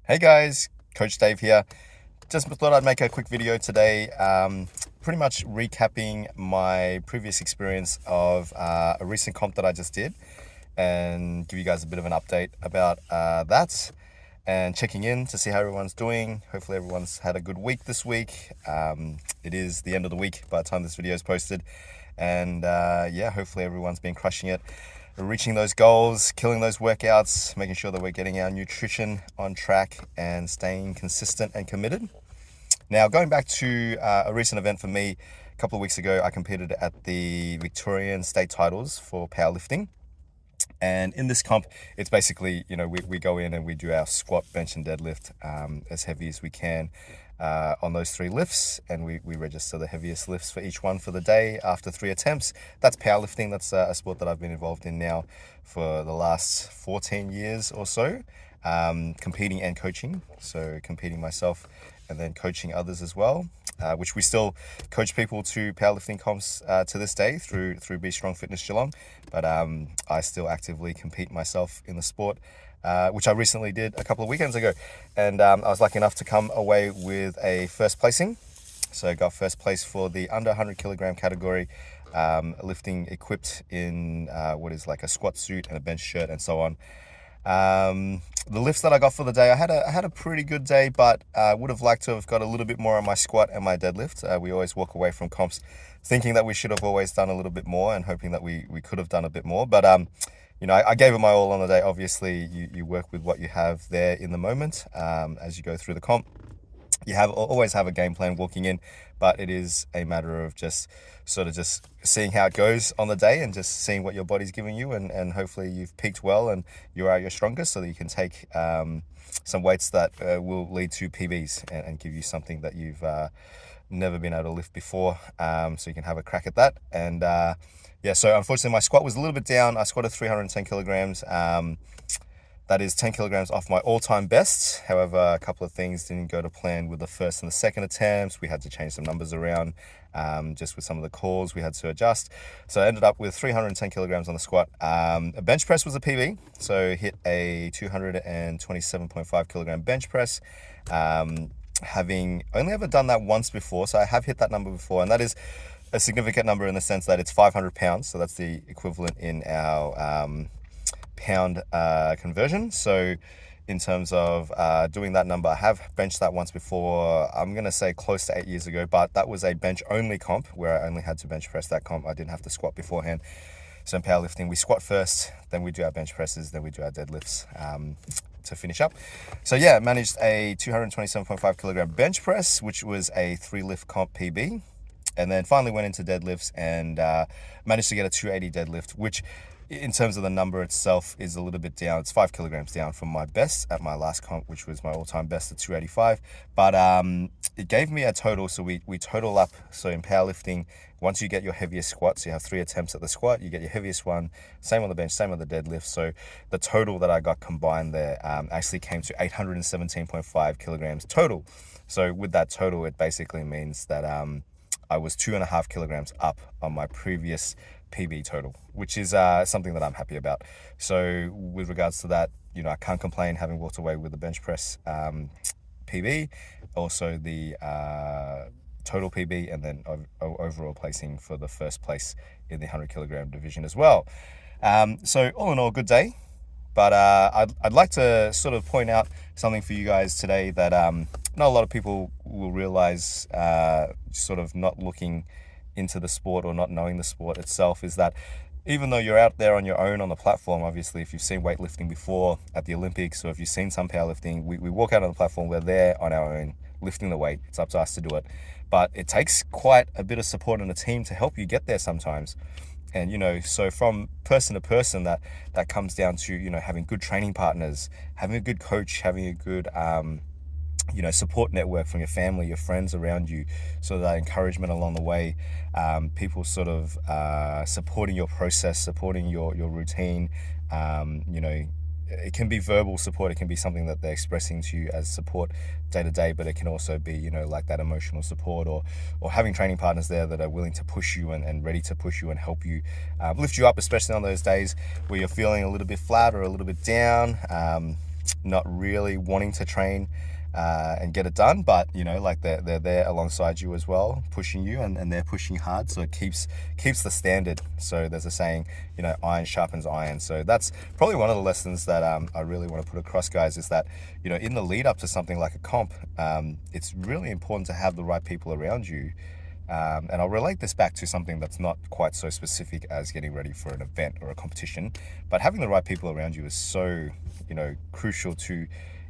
Hey guys, Coach Dave here. Just thought I'd make a quick video today, pretty much recapping my previous experience of a recent comp that I just did and give you guys a bit of an update about that and checking in to see how everyone's doing. Hopefully everyone's had a good week this week. It is the end of the week by the time this video is posted, and yeah, hopefully everyone's been crushing it, reaching those goals, killing those workouts, making sure that we're getting our nutrition on track and staying consistent and committed. Now, going back to a recent event for me, a couple of weeks ago, I competed at the Victorian State Titles for powerlifting. And in this comp, it's basically, we go in and we do our squat, bench, and deadlift as heavy as we can on those three lifts. And we register the heaviest lifts for each one for the day after 3 attempts. That's powerlifting. That's a sport that I've been involved in now for the last 14 years or so, competing and coaching. So competing myself and then coaching others as well. Which we still coach people to powerlifting comps to this day through Be Strong Fitness Geelong. But I still actively compete myself in the sport, which I recently did a couple of weekends ago. And I was lucky enough to come away with a first placing. So I got first place for the under 100 kilogram category, lifting equipped in what is like a squat suit and a bench shirt and so on. The lifts that I got for the day, I had a pretty good day, but I would have liked to have got a little bit more on my squat and my deadlift. We always walk away from comps thinking that we should have always done a little bit more and hoping that we could have done a bit more. But, I gave it my all on the day. Obviously, you work with what you have there in the moment as you go through the comp. You always have a game plan walking in, but it is a matter of just seeing how it goes on the day and just seeing what your body's giving you, and hopefully you've peaked well and you're at your strongest so that you can take some weights that will lead to PBs and give you something that you've never been able to lift before, so you can have a crack at that. And yeah, so unfortunately my squat was a little bit down. I squatted 310 kilograms. That is 10 kilograms off my all-time best. However, a couple of things didn't go to plan with the first and the second attempts. We had to change some numbers around, just with some of the calls we had to adjust. So I ended up with 310 kilograms on the squat. A bench press was a PB, so hit a 227.5 kilogram bench press. Having only ever done that once before, so I have hit that number before, and that is a significant number in the sense that it's 500 pounds, so that's the equivalent in our pound conversion. So in terms of doing that number, I have benched that once before. I'm gonna say close to 8 years ago, but that was a bench only comp where I only had to bench press that comp. I didn't have to squat beforehand. So in powerlifting, we squat first, then we do our bench presses, then we do our deadlifts to finish up. So yeah, managed a 227.5 kilogram bench press, which was a 3 lift comp PB, and then finally went into deadlifts and managed to get a 280 deadlift, which in terms of the number itself is a little bit down. It's 5 kilograms down from my best at my last comp, which was my all-time best at 285. But it gave me a total, so we total up. So in powerlifting, once you get your heaviest squat, so you have 3 attempts at the squat, you get your heaviest one, same on the bench, same on the deadlift. So the total that I got combined there actually came to 817.5 kilograms total. So with that total, it basically means that I was 2.5 kilograms up on my previous PB total, which is something that I'm happy about. So with regards to that, I can't complain having walked away with the bench press PB, also the total PB, and then overall placing for the first place in the 100 kilogram division as well. So all in all, good day. But I'd like to sort of point out something for you guys today that not a lot of people will realize, sort of not looking into the sport or not knowing the sport itself, is that even though you're out there on your own on the platform, obviously if you've seen weightlifting before at the Olympics, or if you've seen some powerlifting, we walk out on the platform, we're there on our own lifting the weight. It's up to us to do it. But it takes quite a bit of support and a team to help you get there sometimes. And so from person to person, that comes down to having good training partners, having a good coach, having a good support network from your family, your friends around you, so that encouragement along the way, people sort of supporting your process, supporting your routine. It can be verbal support, it can be something that they're expressing to you as support day to day, but it can also be like that emotional support, or having training partners there that are willing to push you and ready to push you and help you lift you up, especially on those days where you're feeling a little bit flat or a little bit down. not really wanting to train and get it done, but like they're there alongside you as well, pushing you, and they're pushing hard, so it keeps the standard. So there's a saying, iron sharpens iron. So that's probably one of the lessons that I really want to put across, guys, is that in the lead up to something like a comp, it's really important to have the right people around you. And I'll relate this back to something that's not quite so specific as getting ready for an event or a competition, but having the right people around you is so crucial to,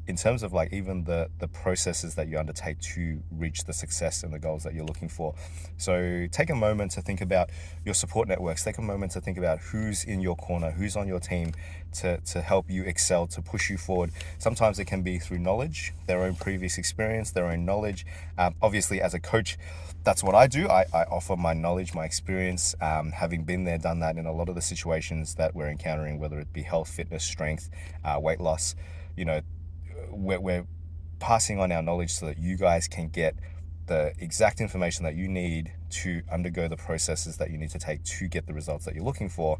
in terms of like even the processes that you undertake to reach the success and the goals that you're looking for. So take a moment to think about your support networks. Take a moment to think about who's in your corner, who's on your team to help you excel, to push you forward. Sometimes it can be through knowledge, their own previous experience, their own knowledge. Obviously, as a coach, that's what I do. I offer my knowledge, my experience, having been there, done that in a lot of the situations that we're encountering, whether it be health, fitness, strength, weight loss. We're passing on our knowledge so that you guys can get the exact information that you need to undergo the processes that you need to take to get the results that you're looking for,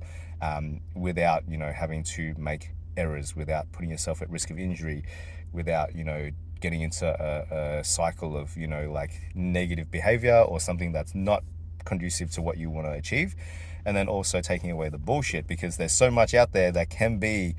without having to make errors, without putting yourself at risk of injury, without getting into a cycle of like negative behavior or something that's not conducive to what you want to achieve. And then also taking away the bullshit, because there's so much out there that can be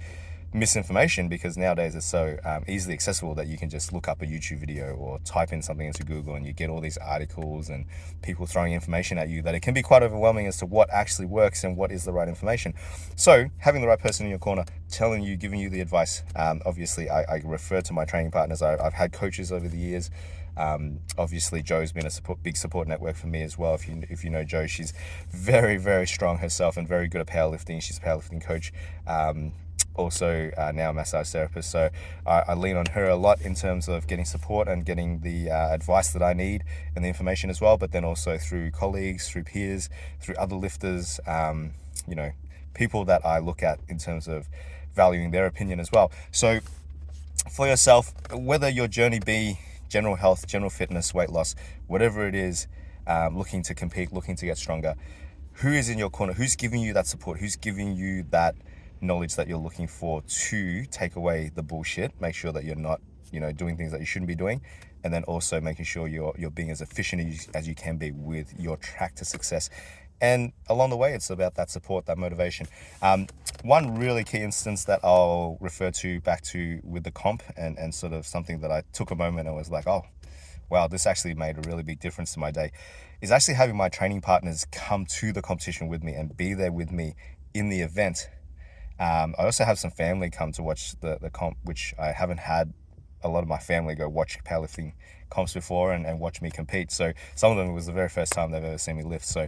misinformation, because nowadays it's so easily accessible that you can just look up a YouTube video or type in something into Google and you get all these articles and people throwing information at you, that it can be quite overwhelming as to what actually works and what is the right information. So having the right person in your corner, telling you, giving you the advice. Obviously I refer to my training partners. I've had coaches over the years. Obviously Joe's been a big support network for me as well. If you know Jo, she's very, very strong herself and very good at powerlifting. She's a powerlifting coach. Also now a massage therapist, so I lean on her a lot in terms of getting support and getting the advice that I need and the information as well, but then also through colleagues, through peers, through other lifters, people that I look at in terms of valuing their opinion as well. So for yourself, whether your journey be general health, general fitness, weight loss, whatever it is, looking to compete, looking to get stronger, who is in your corner? Who's giving you that support? Who's giving you that knowledge that you're looking for to take away the bullshit, make sure that you're not doing things that you shouldn't be doing, and then also making sure you're being as efficient as you can be with your track to success. And along the way, it's about that support, that motivation. One really key instance that I'll refer to back to with the comp, and sort of something that I took a moment and was like, oh wow, this actually made a really big difference to my day, is actually having my training partners come to the competition with me and be there with me in the event. I also have some family come to watch the comp, which I haven't had a lot of my family go watch powerlifting comps before and watch me compete. So some of them, it was the very first time they've ever seen me lift. So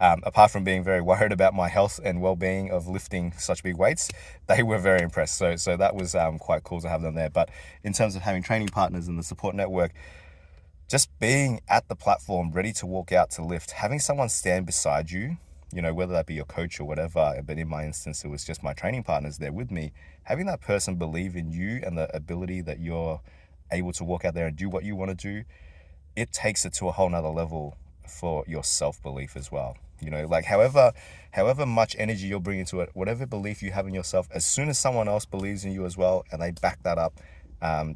apart from being very worried about my health and well-being of lifting such big weights, they were very impressed. So that was quite cool to have them there. But in terms of having training partners and the support network, just being at the platform, ready to walk out to lift, having someone stand beside you, whether that be your coach or whatever, but in my instance, it was just my training partners there with me, having that person believe in you and the ability that you're able to walk out there and do what you want to do, it takes it to a whole nother level for your self-belief as well. Like however much energy you're bringing to it, whatever belief you have in yourself, as soon as someone else believes in you as well and they back that up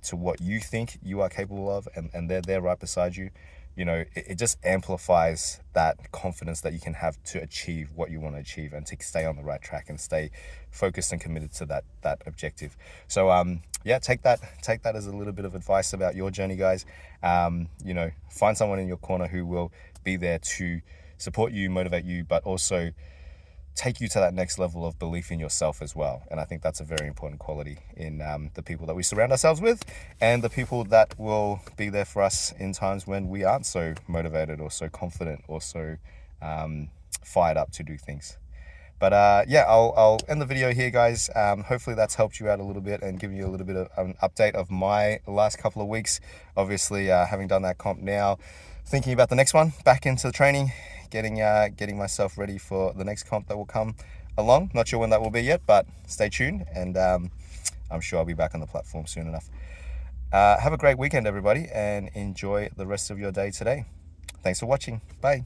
to what you think you are capable of, and they're there right beside you, it just amplifies that confidence that you can have to achieve what you want to achieve and to stay on the right track and stay focused and committed to that objective. So yeah, take that as a little bit of advice about your journey, guys. Find someone in your corner who will be there to support you, motivate you, but also take you to that next level of belief in yourself as well. And I think that's a very important quality in the people that we surround ourselves with, and the people that will be there for us in times when we aren't so motivated or so confident or so fired up to do things. But yeah, I'll end the video here, guys. Hopefully that's helped you out a little bit and given you a little bit of an update of my last couple of weeks. Obviously, having done that comp now, thinking about the next one, back into the training, getting myself ready for the next comp that will come along. Not sure when that will be yet, but stay tuned, and I'm sure I'll be back on the platform soon enough. Have a great weekend, everybody, and enjoy the rest of your day today. Thanks for watching. Bye.